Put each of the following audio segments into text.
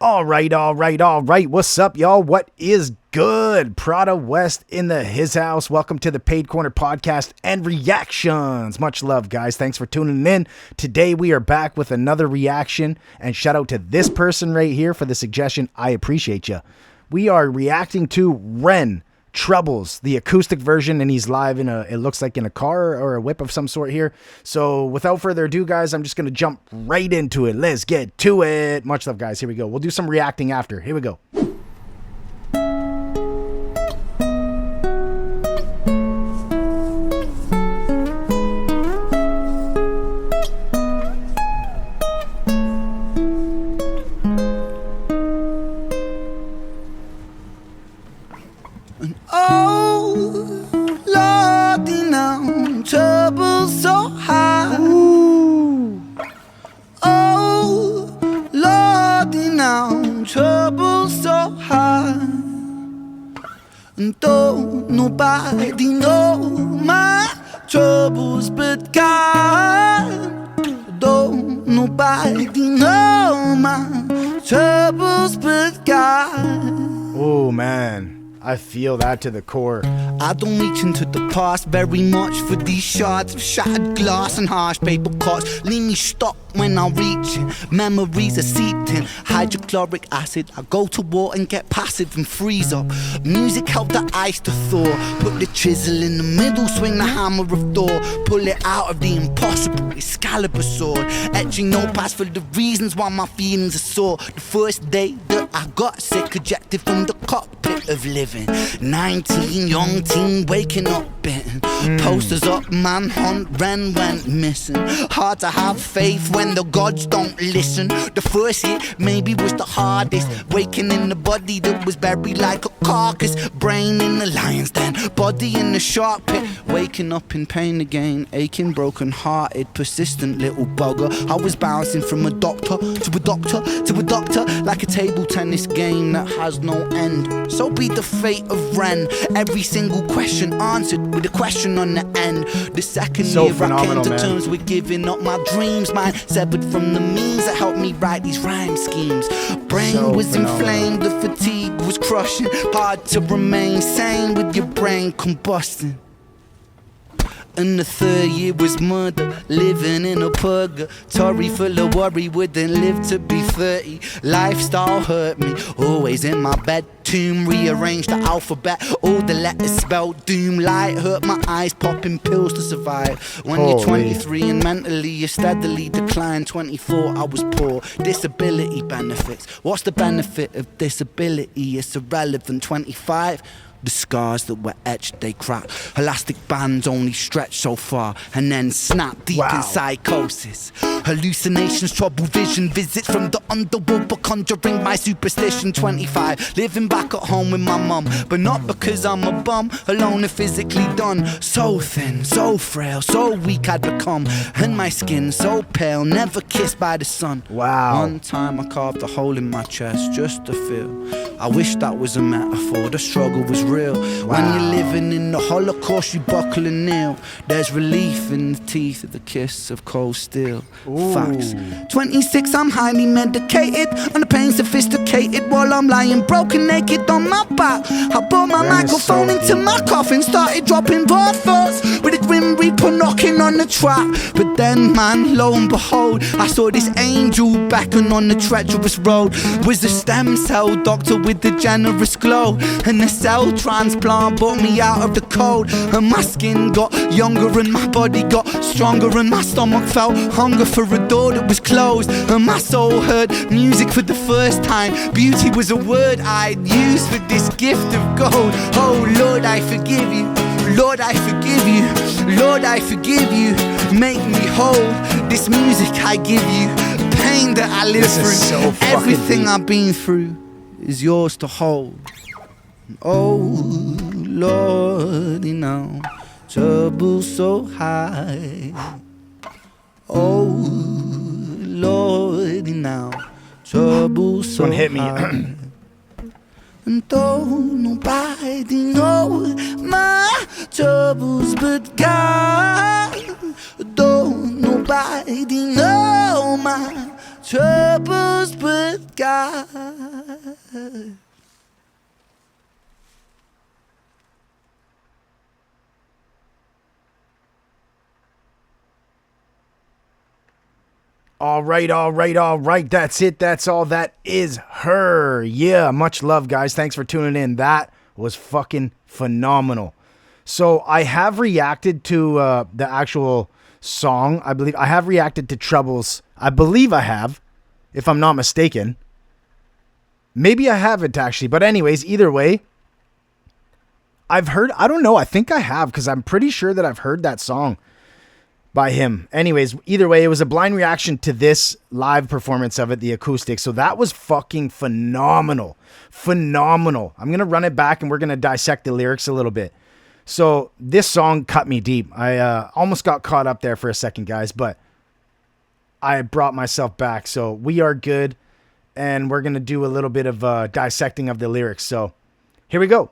All right. What's up, y'all? What is good? Pradawest in his house. Welcome to the Paid Corner podcast and reactions. Much love, guys. Thanks for tuning in. Today, we are back with another reaction. And shout out to this person right here for the suggestion. I appreciate you. We are reacting to Ren Troubles, the acoustic version, and he's live in it looks like in a car or a whip of some sort here. So without further ado, guys, I'm just going to jump right into it. Let's get to it. Much love, guys. Here we go. We'll do some reacting after. Here we go. Oh, Lordy, now trouble so high. Ooh. Oh, Lordy, now trouble so high. And don't nobody know my troubles but God. Don't nobody know my troubles but God. Oh, man. I feel that to the core. I don't reach into the past very much for these shards of shattered glass and harsh paper cuts. Leave me stuck when I reach it. Memories are seeped in hydrochloric acid. I go to war and get passive and freeze up. Music helped the ice to thaw. Put the chisel in the middle, swing the hammer of Thor. Pull it out of the impossible, Excalibur sword. Etching notepads for the reasons why my feelings are sore. The first day that I got sick, ejected from the cockpit of living. 19, young teen, waking up bitten. Posters up, manhunt, Ren went missing. Hard to have faith when the gods don't listen. The first hit maybe was the hardest. Waking in the body that was buried like a carcass. Brain in the lion's den, body in the shark pit. Waking up in pain again, aching, broken hearted, persistent little bugger. I was bouncing from a doctor to a doctor to a doctor, like a table tennis game that has no end. So be the fate of Ren. Every single question answered with a question on the end. The second So year I came to man. terms with giving up my dreams. Mine severed from the means that helped me write these rhyme schemes. Brain So was phenomenal. inflamed, the fatigue was crushing. Hard to remain sane with your brain combusting. And the third year was murder, living in a purgatory full of worry, wouldn't live to be 30. Lifestyle hurt me, always in my bed tomb. Rearranged the alphabet, all the letters spelled doom. Light hurt my eyes, popping pills to survive. When you're 23 and mentally you steadily decline. 24 I was poor, disability benefits. What's the benefit of disability? It's irrelevant. 25, the scars that were etched, they crack. Elastic bands only stretch so far and then snap deep in psychosis. Hallucinations, trouble vision, visits from the underworld for conjuring my superstition. 25, living back at home with my mum, but not because I'm a bum, alone and physically done. So thin, so frail, so weak I'd become, and my skin so pale, never kissed by the sun. Wow. One time I carved a hole in my chest just to feel. I wish that was a metaphor, the struggle was real. When you're living in the Holocaust, you buckle and kneel. There's relief in the teeth of the kiss of cold steel. Ooh. Facts. 26, I'm highly medicated, on the pain sophisticated, while I'm lying broken naked on my back. I brought my Ren is microphone so into deep. my coffin, started dropping raw thoughts with a grim reaper knocking on the trap. But then, man, lo and behold, I saw this angel beckon on the treacherous road. Was a stem cell doctor with a generous glow, and the cell transplant brought me out of the cold. And my skin got younger and my body got stronger, and my stomach felt hunger for a door that was closed. And my soul heard music for the first time. Beauty was a word I'd use for this gift of gold. Oh Lord, I forgive you. Lord, I forgive you. Lord, I forgive you. Make me whole. This music I give you. Pain that I live This through. is so fucking Everything deep. I've been through is yours to hold. Oh Lordy, now trouble so high. Oh Lordy, now trouble so One hit me. high. And don't nobody know my troubles but God. Don't nobody know my troubles with God. All right, all right, all right. That's it. That's all. That is her. Yeah, much love, guys. Thanks for tuning in. That was fucking phenomenal. So I have reacted to the actual song. I believe I have reacted to Troubles. I believe I have, if I'm not mistaken. Maybe I haven't actually. But anyways, either way, I've heard, I don't know. I think I have because I'm pretty sure that I've heard that song by him. Anyways, either way, it was a blind reaction to this live performance of it, the acoustic. So that was fucking phenomenal. Phenomenal. I'm going to run it back and we're going to dissect the lyrics a little bit. So this song cut me deep. I almost got caught up there for a second, guys, but I brought myself back. So we are good. And we're going to do a little bit of dissecting of the lyrics. So here we go.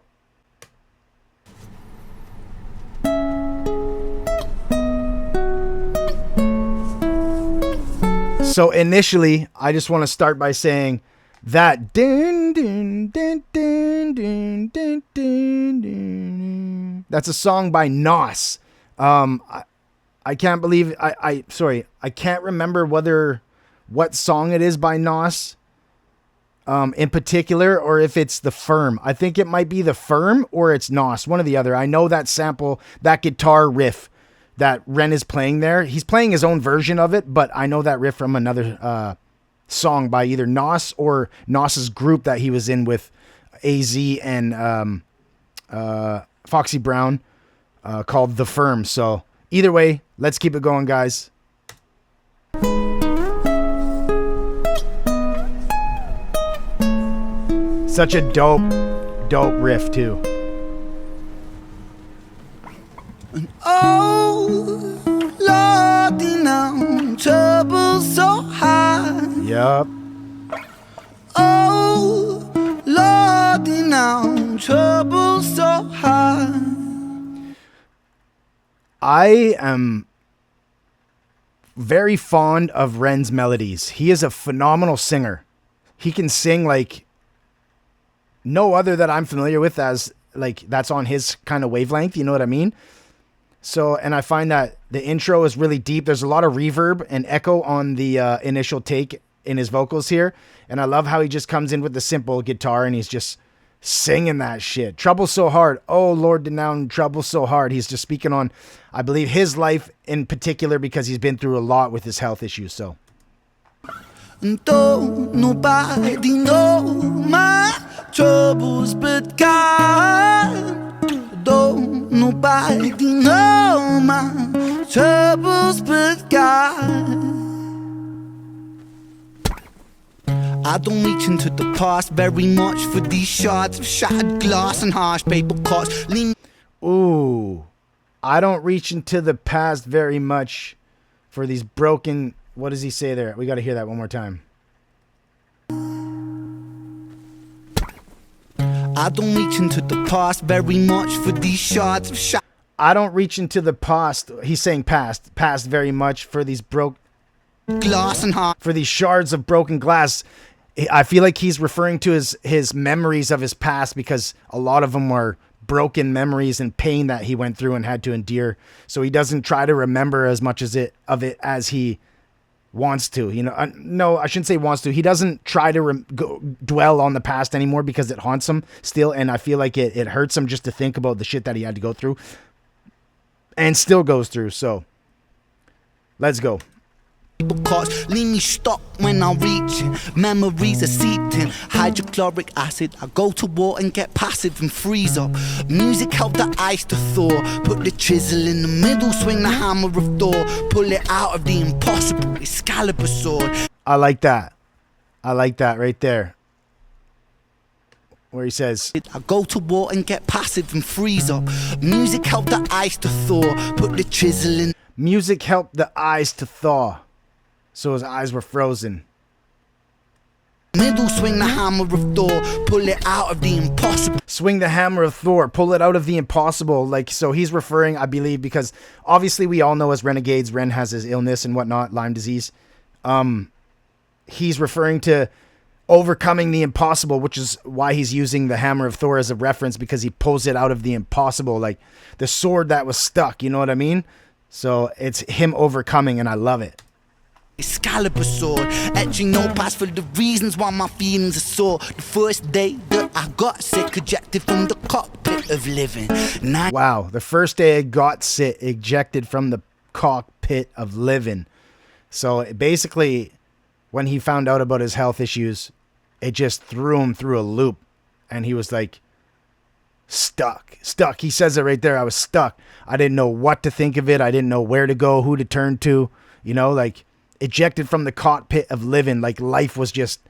So initially, I just want to start by saying that dun, dun, dun, dun, dun, dun, dun, dun. That's a song by Nos. I can't believe I can't remember what song it is by Nos in particular, or if it's The Firm. I think it might be The Firm or it's Nos, one or the other. I know that sample, that guitar riff that Ren is playing there. He's playing his own version of it, but I know that riff from another song by either Nos or Nos's group that he was in with AZ and Foxy Brown called The Firm. So either way, let's keep it going, guys. Such a dope riff too. Oh, Lordy, now trouble so high. Yup. Oh, Lordy, now trouble so high. I am very fond of Ren's melodies. He is a phenomenal singer. He can sing like no other that I'm familiar with, as like that's on his kind of wavelength. You know what I mean? So, and I find that the intro is really deep. There's a lot of reverb and echo on the initial take in his vocals here. And I love how he just comes in with the simple guitar and he's just singing that shit. Trouble so hard. Oh, Lord, denown trouble so hard. He's just speaking on, I believe, his life in particular because he's been through a lot with his health issues. So. Don't nobody know my troubles but God. Don't nobody know my troubles but God. I don't reach into the past very much for these shards of shattered glass and harsh paper cuts. Ooh, I don't reach into the past very much for these broken. What does he say there? We got to hear that one more time. I don't reach into the past very much for these shards of I don't reach into the past. He's saying past very much for these glass and heart. For these shards of broken glass. I feel like he's referring to his memories of his past because a lot of them are broken memories and pain that he went through and had to endure. So he doesn't try to remember as much of it as he wants to, you know. No, I shouldn't say wants to. He doesn't try to dwell on the past anymore because it haunts him still. And I feel like it hurts him just to think about the shit that he had to go through and still goes through. So let's go. Because leave me stuck when I'm reaching. Memories are seeping. Hydrochloric acid. I go to war and get passive and freeze up. Music help the ice to thaw. Put the chisel in the middle. Swing the hammer of Thor. Pull it out of the impossible. Excalibur sword. I like that. I like that right there. Where he says, I go to war and get passive and freeze up. Music help the ice to thaw. Put the chisel in. Music helped the ice to thaw. So his eyes were frozen. Middle, swing the hammer of Thor, pull it out of the impossible. Swing the hammer of Thor, pull it out of the impossible. Like, so he's referring, I believe, because obviously we all know as renegades, Ren has his illness and whatnot, Lyme disease. he's referring to overcoming the impossible, which is why he's using the hammer of Thor as a reference, because he pulls it out of the impossible, like the sword that was stuck, you know what I mean? So it's him overcoming, and I love it. Excalibur sword, etching notepads for the reasons why my feelings are sore. The first day that I got sick, ejected from the cockpit of living. Wow, the first day I got sick, ejected from the cockpit of living. So basically, when he found out about his health issues, it just threw him through a loop, and he was like stuck. He says it right there. I was stuck. I didn't know what to think of it. I didn't know where to go, who to turn to, you know, like ejected from the cockpit of living, like life was just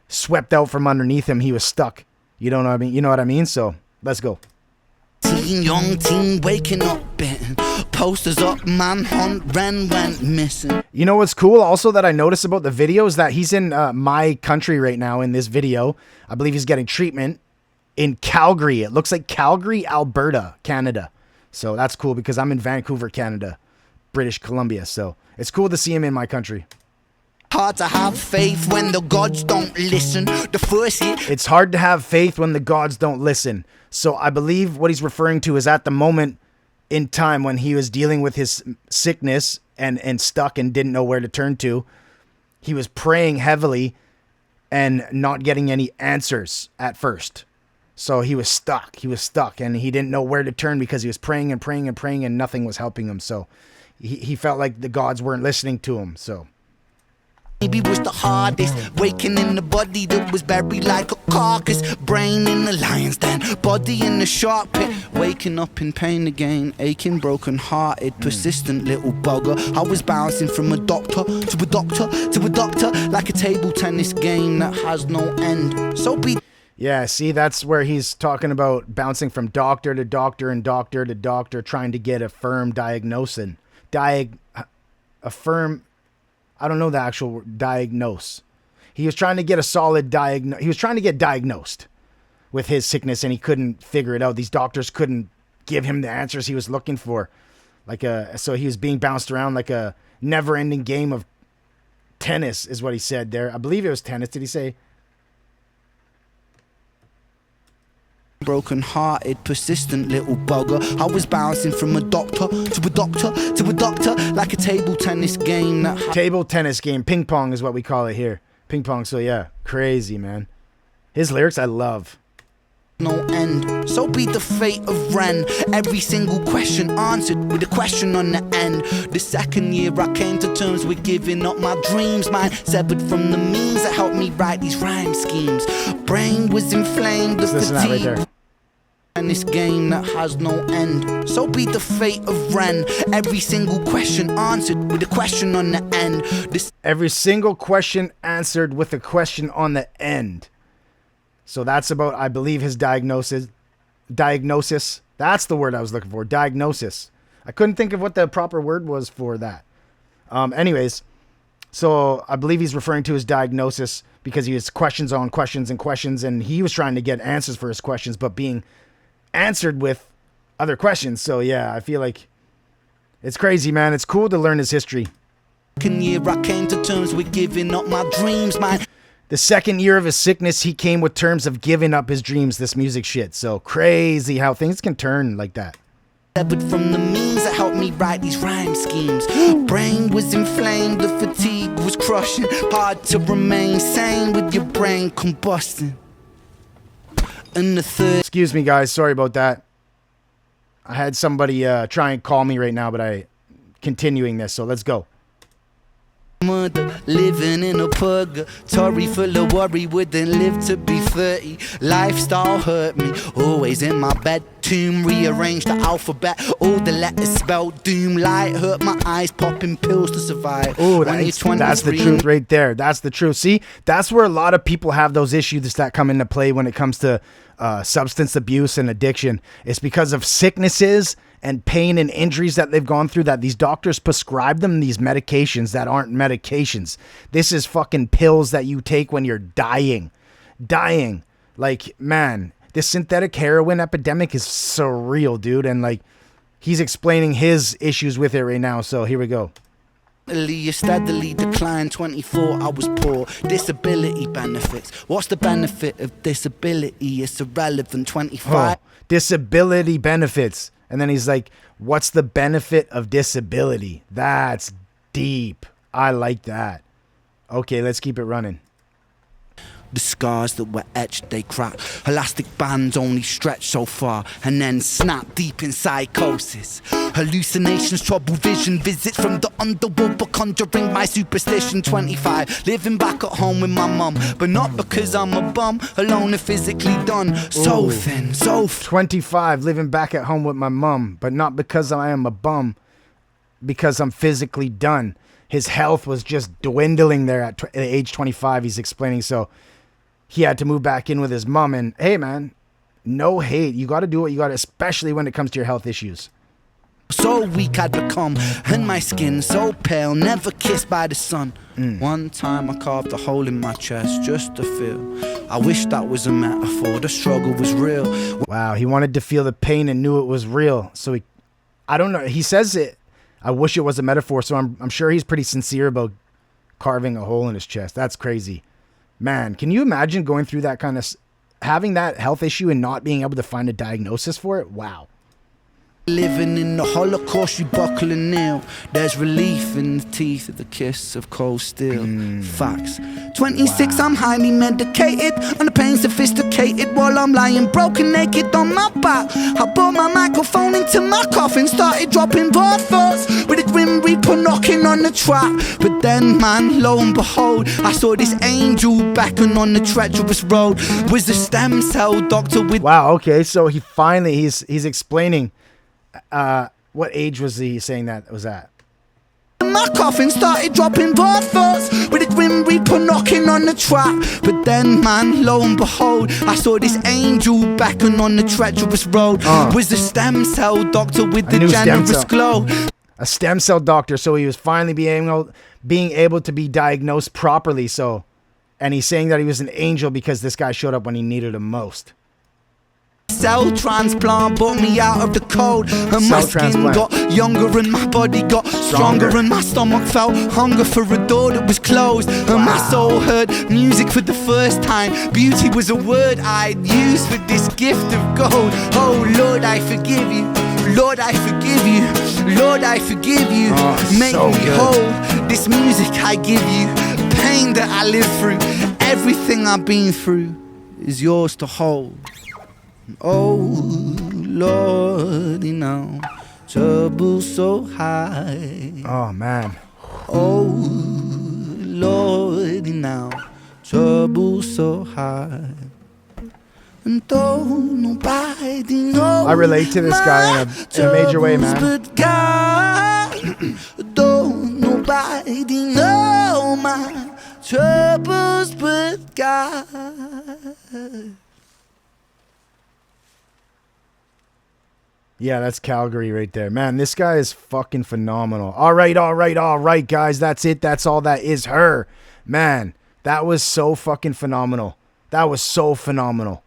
swept out from underneath him. He was stuck. You don't know what I mean? You know what I mean? So let's go. Young teen waking up, bitten. Posters up, manhunt, Ren went missing. You know what's cool also that I noticed about the video is that he's in my country right now in this video. I believe he's getting treatment in Calgary. It looks like Calgary, Alberta, Canada. So that's cool because I'm in Vancouver, Canada, British Columbia. So it's cool to see him in my country. Hard to have faith when the gods don't listen. The first hit. It's hard to have faith when the gods don't listen. So I believe what he's referring to is at the moment in time when he was dealing with his sickness and stuck and didn't know where to turn to. He was praying heavily and not getting any answers at first. So he was stuck. He was stuck and he didn't know where to turn because he was praying and praying and praying and nothing was helping him. So he felt like the gods weren't listening to him. So maybe was the hardest, waking in the body that was buried like a carcass. Brain in the lion's den, body in the shark pit. Waking up in pain again, aching, broken hearted, persistent little bugger. I was bouncing from a doctor to a doctor to a doctor, like a table tennis game that has no end. So be. Yeah, see, that's where he's talking about bouncing from doctor to doctor and doctor to doctor, trying to get a firm diagnosis. A firm, I don't know the actual diagnose. He was trying to get a solid he was trying to get diagnosed with his sickness and he couldn't figure it out. These doctors couldn't give him the answers he was looking for. So he was being bounced around like a never-ending game of tennis is what he said there. I believe it was tennis. Did he say? Broken hearted, persistent little bugger. I was bouncing from a doctor to a doctor to a doctor, like a table tennis game. Table tennis game. Ping pong is what we call it here. Ping pong. So yeah, crazy, man. His lyrics I love. No end. So be the fate of Ren. Every single question answered with a question on the end. The second year I came to terms with giving up my dreams. Mine severed from the means that helped me write these rhyme schemes. Brain was inflamed, the Listen to that right there. And this game that has no end. So be the fate of Ren. Every single question answered with a question on the end. Every single question answered with a question on the end. So that's about, I believe, his diagnosis. That's the word I was looking for. Diagnosis. I couldn't think of what the proper word was for that. Anyways, so I believe he's referring to his diagnosis because he has questions on questions and questions, and he was trying to get answers for his questions, but being answered with other questions. So yeah, I feel like it's crazy, man. It's cool to learn his history. Year I came to terms with giving up my dreams, man. The second year of his sickness, he came with terms of giving up his dreams, this music shit. So crazy how things can turn like that. Severed from the means that helped me write these rhyme schemes. Brain was inflamed, the fatigue was crushing. Hard to remain sane with your brain combusting. And the third. Excuse me, guys. Sorry about that. I had somebody try and call me right now, but I continuing this. So let's go. Mother living in a purgatory full of worry, wouldn't live to be 30. Lifestyle hurt me, always in my bed. Tomb rearranged the alphabet, all the letters spelled doom. Light hurt my eyes, popping pills to survive. Oh, that's the truth right there. That's the truth. See, that's where a lot of people have those issues that come into play when it comes to substance abuse and addiction. It's because of sicknesses and pain and injuries that they've gone through that these doctors prescribe them these medications that aren't medications. This is fucking pills that you take when you're dying. Like, man, this synthetic heroin epidemic is surreal, dude. And like, he's explaining his issues with it right now. So here we go. You steadily declined. 24, I was poor. Disability benefits. What's the benefit of disability? It's irrelevant. 25. Oh, disability benefits. And then he's like, what's the benefit of disability? That's deep. I like that. Okay, let's keep it running. The scars that were etched, they crack. Elastic bands only stretch so far and then snap deep in psychosis. Hallucinations, trouble vision, visits from the underworld, but conjuring my superstition. 25, living back at home with my mum, but not because I'm a bum, alone and physically done. So thin, so 25, living back at home with my mum, but not because I am a bum, because I'm physically done. His health was just dwindling there at age 25, he's explaining. So he had to move back in with his mom. And hey, man, no hate. You got to do what you got to, especially when it comes to your health issues. So weak I'd become, and my skin so pale, never kissed by the sun. One time I carved a hole in my chest just to feel. I wish that was a metaphor, the struggle was real. Wow, he wanted to feel the pain and knew it was real. So I don't know, he says it, I wish it was a metaphor, so I'm sure he's pretty sincere about carving a hole in his chest. That's crazy. Man, can you imagine going through that kind of, having that health issue and not being able to find a diagnosis for it? Wow. Living in the Holocaust, you buckle and kneel. There's relief in the teeth of the kiss of cold steel. Facts. 26, wow. I'm highly medicated, and the pain sophisticated, while I'm lying broken naked on my back. I brought my microphone into my coffin, started dropping raw thoughts with a grim reaper knocking on the trap. But then, man, lo and behold, I saw this angel beckon on the treacherous road. Was the stem cell doctor with... Wow, okay, so he finally, he's explaining... what age was he saying that was at? My coffin started dropping raw thoughts with a grim reaper knocking on the trap. But then, man, lo and behold, I saw this angel beckon on the treacherous road. Was the stem cell doctor with the generous glow. A stem cell doctor, so he was finally being able to be diagnosed properly. So, and he's saying that he was an angel because this guy showed up when he needed him most. Cell transplant brought me out of the cold, and my skin got younger and my body got stronger, and my stomach felt hunger for a door that was closed, and my soul heard music for the first time. Beauty was a word I'd use for this gift of gold. Oh Lord, I forgive you. Lord, I forgive you. Lord, I forgive you. Make me whole. This music I give you, pain that I live through, everything I've been through is yours to hold. Oh Lordy, now trouble so high. Oh man. Oh Lordy, now trouble so high. And though nobody knows, I relate to this guy in a major way, man. But God, though nobody knows my troubles but God. Yeah, that's Calgary right there. Man, this guy is fucking phenomenal. All right, guys. That's it. That's all that is her. Man, that was so fucking phenomenal. That was so phenomenal.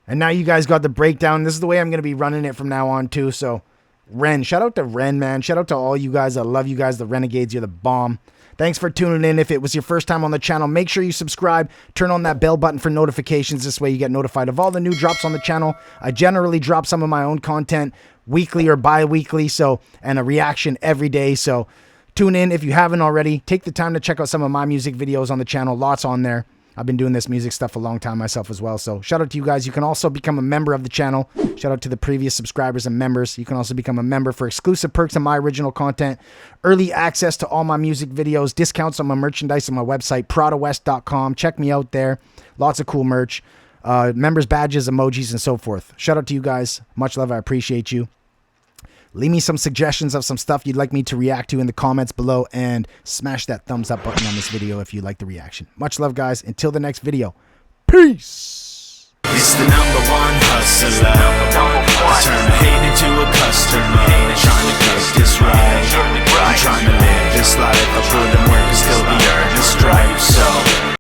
And now you guys got the breakdown. This is the way I'm going to be running it from now on, too. So, Ren. Shout out to Ren, man. Shout out to all you guys. I love you guys. The Renegades, you're the bomb. Thanks for tuning in. If it was your first time on the channel, make sure you subscribe. Turn on that bell button for notifications. This way you get notified of all the new drops on the channel. I generally drop some of my own content weekly or bi-weekly, and a reaction every day. So tune in if you haven't already. Take the time to check out some of my music videos on the channel. Lots on there. I've been doing this music stuff a long time myself as well. So shout out to you guys. You can also become a member of the channel. Shout out to the previous subscribers and members. You can also become a member for exclusive perks and my original content, early access to all my music videos, discounts on my merchandise on my website, Pradawest.com. Check me out there. Lots of cool merch, members badges, emojis, and so forth. Shout out to you guys. Much love. I appreciate you. Leave me some suggestions of some stuff you'd like me to react to in the comments below, and smash that thumbs up button on this video if you like the reaction. Much love, guys. Until the next video. Peace. It's the #1 hustler.